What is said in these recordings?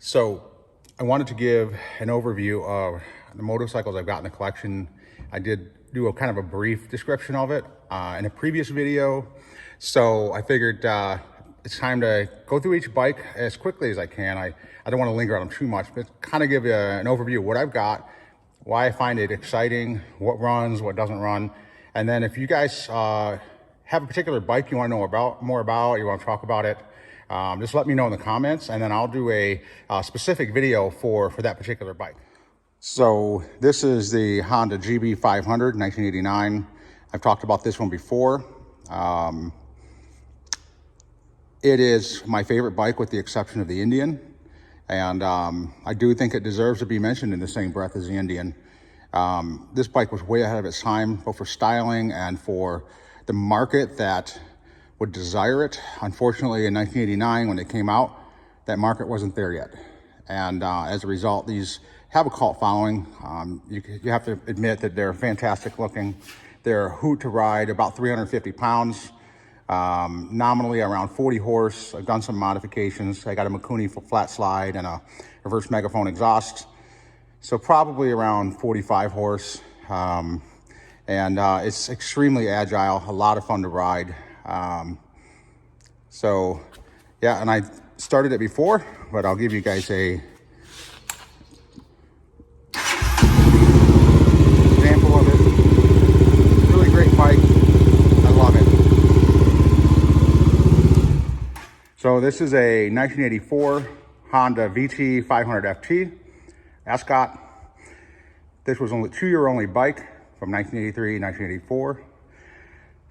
So I wanted to give an overview of the motorcycles I've got in the collection. I did do a kind of a brief description of it in a previous video. So I figured it's time to go through each bike as quickly as I can. I don't want to linger on them too much, but kind of give you an overview of what I've got, why I find it exciting, what runs, what doesn't run. And then if you guys have a particular bike you want to know more about, you want to talk about it, just let me know in the comments, and then I'll do a specific video for that particular bike. So this is the Honda GB 500 1989. I've talked about this one before. It is my favorite bike with the exception of the Indian. And I do think it deserves to be mentioned in the same breath as the Indian. This bike was way ahead of its time, both for styling and for the market that would desire it. Unfortunately, in 1989, when it came out, that market wasn't there yet. And as a result, these have a cult following. You have to admit that they're fantastic looking. They're a hoot to ride, about 350 pounds, nominally around 40 horse. I've done some modifications. I got a Mikuni flat slide and a reverse megaphone exhaust. So probably around 45 horse. It's extremely agile, a lot of fun to ride. So yeah, and I started it before, but I'll give you guys a example of it. Really great bike. I love it. So this is a 1984 Honda VT 500 FT Ascot. This was only two-year-only bike from 1983, 1984.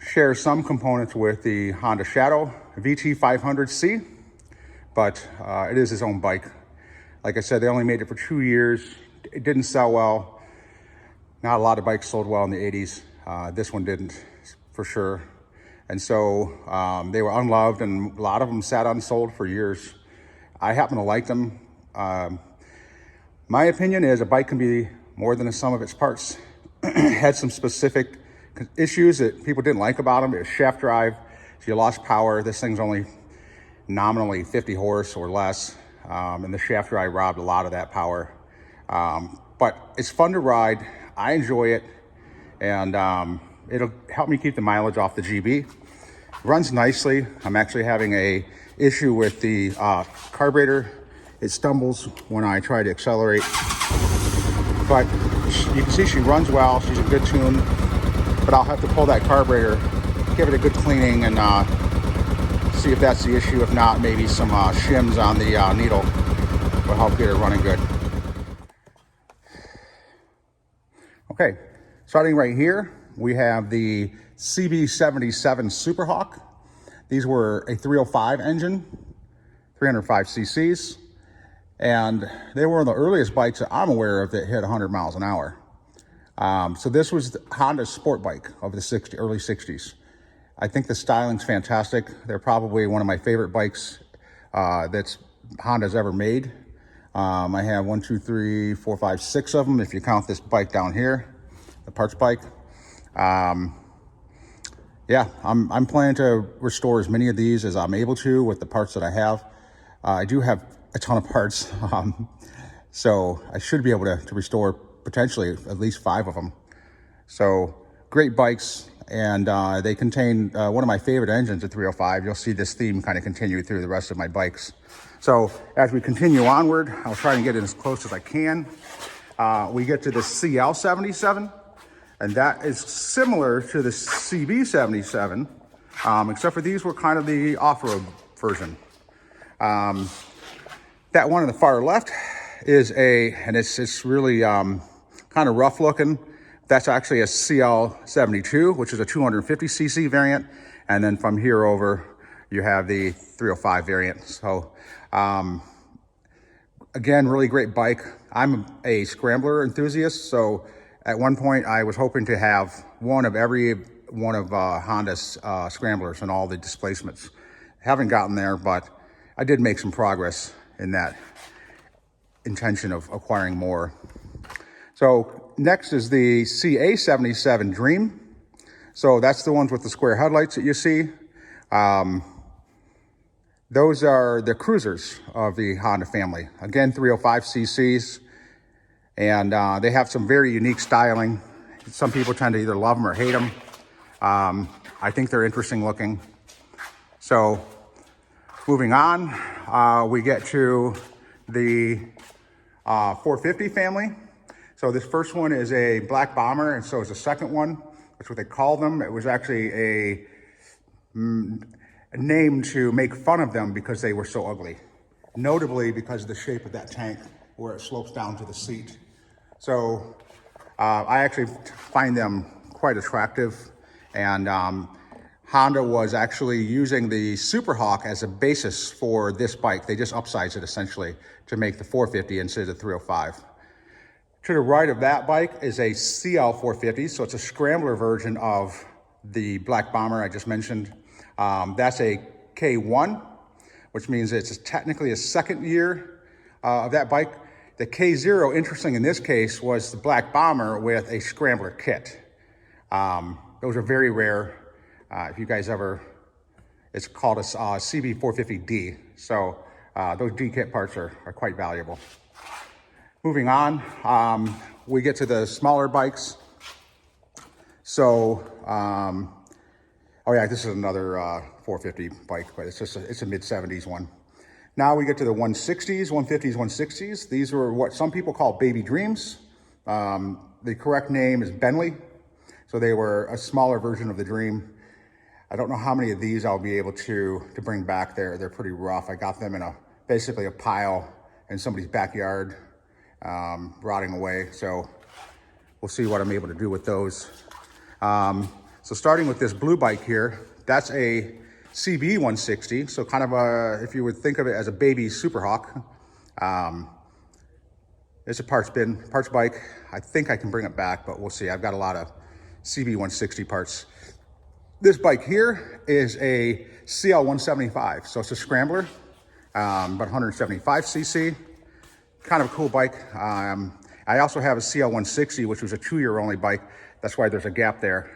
Shares some components with the Honda Shadow VT 500C, but it is its own bike. Like I said, they only made it for 2 years. It didn't sell well. Not a lot of bikes sold well in the 80s. This one didn't, for sure. And so they were unloved, and a lot of them sat unsold for years. I happen to like them. My opinion is a bike can be more than the sum of its parts. Had some specific issues that people didn't like about them. It was shaft drive. So you lost power. This thing's only nominally 50 horse or less. And the shaft drive robbed a lot of that power. But it's fun to ride. I enjoy it. And it'll help me keep the mileage off the GB. Runs nicely. I'm actually having a issue with the carburetor. It stumbles when I try to accelerate. But you can see she runs well. She's a good tune. But I'll have to pull that carburetor, give it a good cleaning, and see if that's the issue. If not, maybe some shims on the needle will help get it running good. Okay, starting right here, we have the CB77 Superhawk. These were a 305 engine, 305 cc's, and they were one of the earliest bikes that I'm aware of that hit 100 miles an hour. So this was Honda's sport bike of the early 60s. I think the styling's fantastic. They're probably one of my favorite bikes that's Honda's ever made. I have 1, 2, 3, 4, 5, 6 of them if you count this bike down here, the parts bike. Yeah, I'm planning to restore as many of these as I'm able to with the parts that I have. I do have a ton of parts, so I should be able to restore potentially at least 5 of them. So great bikes, and they contain one of my favorite engines, the 305. You'll see this theme kind of continue through the rest of my bikes. So as we continue onward, I'll try and get it as close as I can. We get to the CL77, and that is similar to the CB77, except for these were kind of the off-road version. That one on the far left is and it's really kind of rough looking. That's actually a CL72, which is a 250cc variant. And then from here over, you have the 305 variant. So again, really great bike. I'm a scrambler enthusiast. So at one point I was hoping to have one of every one of Honda's scramblers and all the displacements. Haven't gotten there, but I did make some progress in that intention of acquiring more. So next is the CA77 Dream. So that's the ones with the square headlights that you see. Those are the cruisers of the Honda family. Again, 305 cc's, and they have some very unique styling. Some people tend to either love them or hate them. I think they're interesting looking. So moving on, we get to the 450 family. So this first one is a black bomber, and so is the second one. That's what they call them. It was actually a name to make fun of them because they were so ugly. Notably because of the shape of that tank where it slopes down to the seat. So I actually find them quite attractive. And Honda was actually using the Super Hawk as a basis for this bike. They just upsized it essentially to make the 450 instead of the 305. To the right of that bike is a CL 450. So it's a scrambler version of the black bomber I just mentioned. That's a K1, which means it's technically a second year of that bike. The K0, interesting in this case, was the black bomber with a scrambler kit. Those are very rare. If you guys ever, it's called a CB450D. So those D kit parts are quite valuable. Moving on, we get to the smaller bikes. So, oh yeah, this is another 450 bike, but it's a mid-70s one. Now we get to the 160s, 150s, 160s. These were what some people call baby dreams. The correct name is Bentley. So they were a smaller version of the Dream. I don't know how many of these I'll be able to bring back there. They're pretty rough. I got them in basically a pile in somebody's backyard, rotting away. So we'll see what I'm able to do with those. So starting with this blue bike here, that's a CB 160. So kind of if you would think of it as a baby Super Hawk. It's a parts bike. I think I can bring it back, but we'll see. I've got a lot of CB 160 parts. This bike here is a CL 175. So it's a scrambler, but 175 cc. Kind of a cool bike. I also have a CL 160, which was a 2-year only bike. That's why there's a gap there.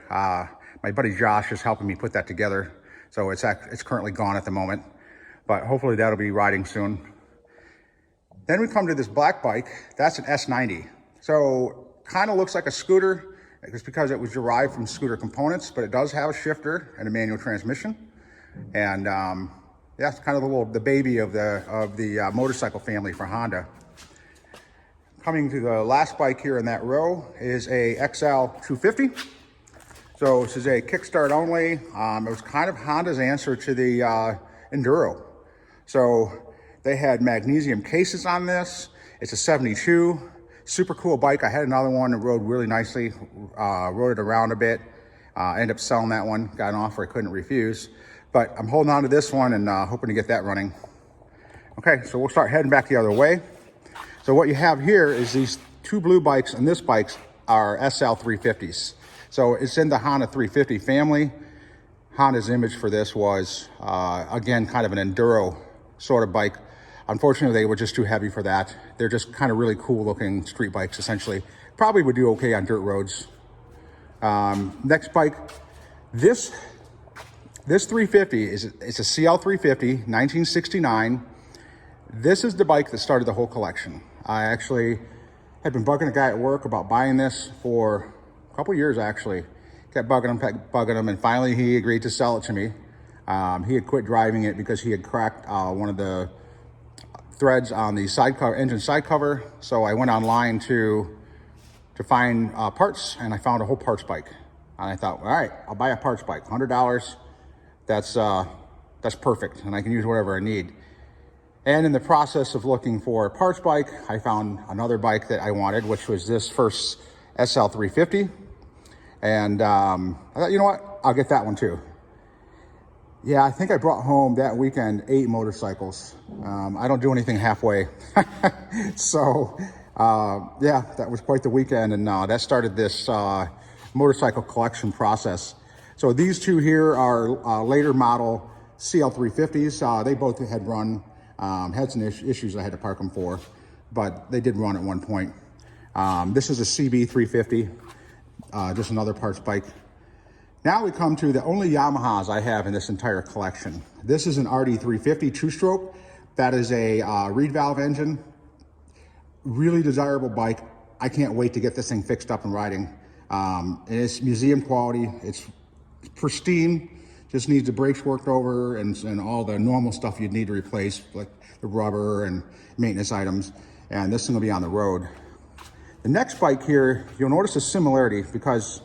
My buddy Josh is helping me put that together. So it's currently gone at the moment, but hopefully that'll be riding soon. Then we come to this black bike. That's an S90. So kind of looks like a scooter. It's because it was derived from scooter components, but it does have a shifter and a manual transmission. And yeah, it's kind of the baby of the motorcycle family for Honda. Coming to the last bike here in that row is a XL 250. So this is a kickstart only. It was kind of Honda's answer to the Enduro. So they had magnesium cases on this. It's a 72, super cool bike. I had another one that rode really nicely, rode it around a bit. Ended up selling that one, got an offer I couldn't refuse. But I'm holding on to this one and hoping to get that running. Okay, so we'll start heading back the other way. So what you have here is these two blue bikes, and this bikes are SL 350s. So it's in the Honda 350 family. Honda's image for this was, again, kind of an enduro sort of bike. Unfortunately, they were just too heavy for that. They're just kind of really cool looking street bikes, essentially. Probably would do okay on dirt roads. Next bike, this 350 it's a CL 350, 1969. This is the bike that started the whole collection. I actually had been bugging a guy at work about buying this for a couple years, actually. Kept bugging him, and finally he agreed to sell it to me. He had quit driving it because he had cracked one of the threads on the engine side cover. So I went online to find parts, and I found a whole parts bike. And I thought, all right, I'll buy a parts bike, $100. That's perfect, and I can use whatever I need. And in the process of looking for a parts bike, I found another bike that I wanted, which was this first SL 350. And I thought, you know what? I'll get that one too. Yeah, I think I brought home that weekend 8 motorcycles. I don't do anything halfway. So yeah, that was quite the weekend. And that started this motorcycle collection process. So these two here are later model CL 350s. They both had run. Had some issues I had to park them for, but they did run at one point. This is a CB 350, just another parts bike. Now we come to the only Yamahas I have in this entire collection. This is an RD350 two-stroke. That is a reed valve engine. Really desirable bike. I can't wait to get this thing fixed up and riding. And it's museum quality. It's pristine. Just needs the brakes worked over and all the normal stuff you'd need to replace, like the rubber and maintenance items. And this thing will be on the road. The next bike here, you'll notice a similarity because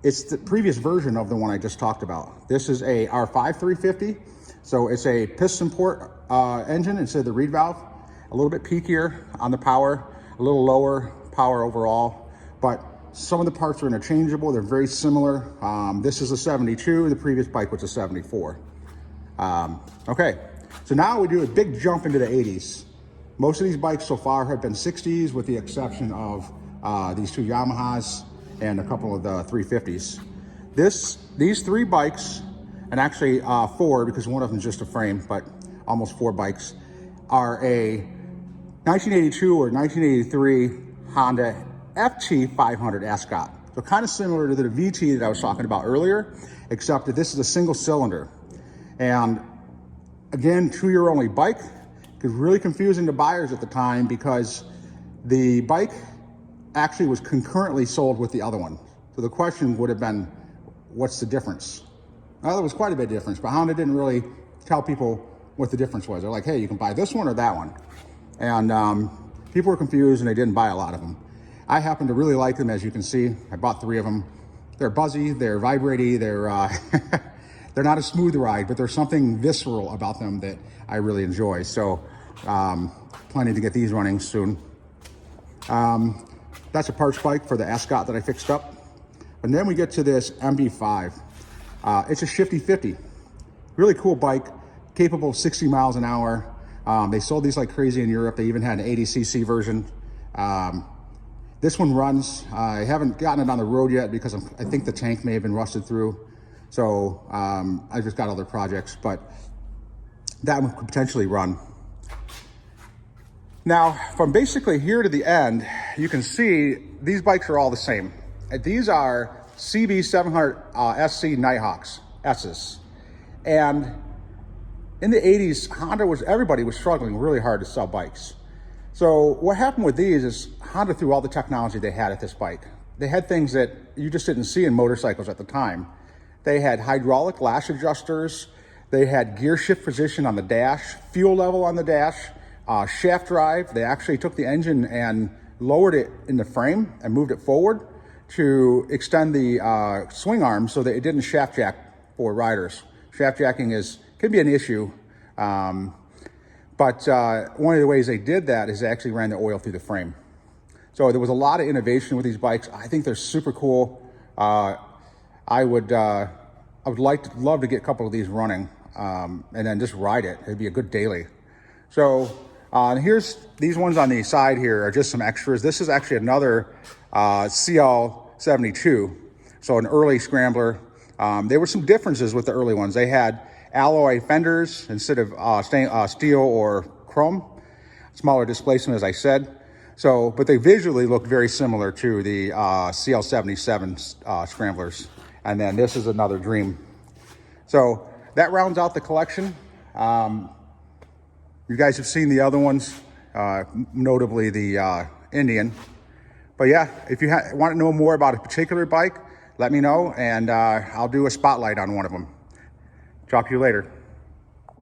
it's the previous version of the one I just talked about. This is a R5 350. So it's a piston port engine instead of the reed valve. A little bit peakier on the power, a little lower power overall, but some of the parts are interchangeable. They're very similar. This is a 72, the previous bike was a 74. Okay, so now we do a big jump into the 80s. Most of these bikes so far have been 60s with the exception of these two Yamahas and a couple of the 350s. These three bikes, and actually four because one of them is just a frame, but almost four bikes, are a 1982 or 1983 Honda FT500 Ascot. So kind of similar to the VT that I was talking about earlier, except that this is a single cylinder. And again, 2-year only bike. It was really confusing to buyers at the time because the bike actually was concurrently sold with the other one. So the question would have been, what's the difference? Well, there was quite a bit of difference, but Honda didn't really tell people what the difference was. They're like, hey, you can buy this one or that one. And people were confused and they didn't buy a lot of them. I happen to really like them, as you can see. I bought 3 of them. They're buzzy, they're vibraty, they're they're not a smooth ride, but there's something visceral about them that I really enjoy. So planning to get these running soon. That's a parts bike for the Ascot that I fixed up. And then we get to this MB5. It's a shifty 50. Really cool bike, capable of 60 miles an hour. They sold these like crazy in Europe. They even had an 80cc version. This one runs. I haven't gotten it on the road yet because I think the tank may have been rusted through. So I just got other projects, but that one could potentially run. Now, from basically here to the end, you can see these bikes are all the same. These are CB700 SC Nighthawks S's. And in the 80s, everybody was struggling really hard to sell bikes. So what happened with these is Honda threw all the technology they had at this bike. They had things that you just didn't see in motorcycles at the time. They had hydraulic lash adjusters. They had gear shift position on the dash, fuel level on the dash, shaft drive. They actually took the engine and lowered it in the frame and moved it forward to extend the swing arm so that it didn't shaft jack for riders. Shaft jacking can be an issue. But one of the ways they did that is they actually ran the oil through the frame. So there was a lot of innovation with these bikes. I think they're super cool. I would love to get a couple of these running and then just ride it. It'd be a good daily. So here's these ones on the side here are just some extras. This is actually another CL72, so an early scrambler. There were some differences with the early ones. They had alloy fenders instead of steel or chrome. Smaller displacement, as I said. So, but they visually look very similar to the CL77 scramblers. And then this is another dream. So that rounds out the collection. You guys have seen the other ones, notably the Indian. But yeah, if you want to know more about a particular bike, let me know, and I'll do a spotlight on one of them. Talk to you later.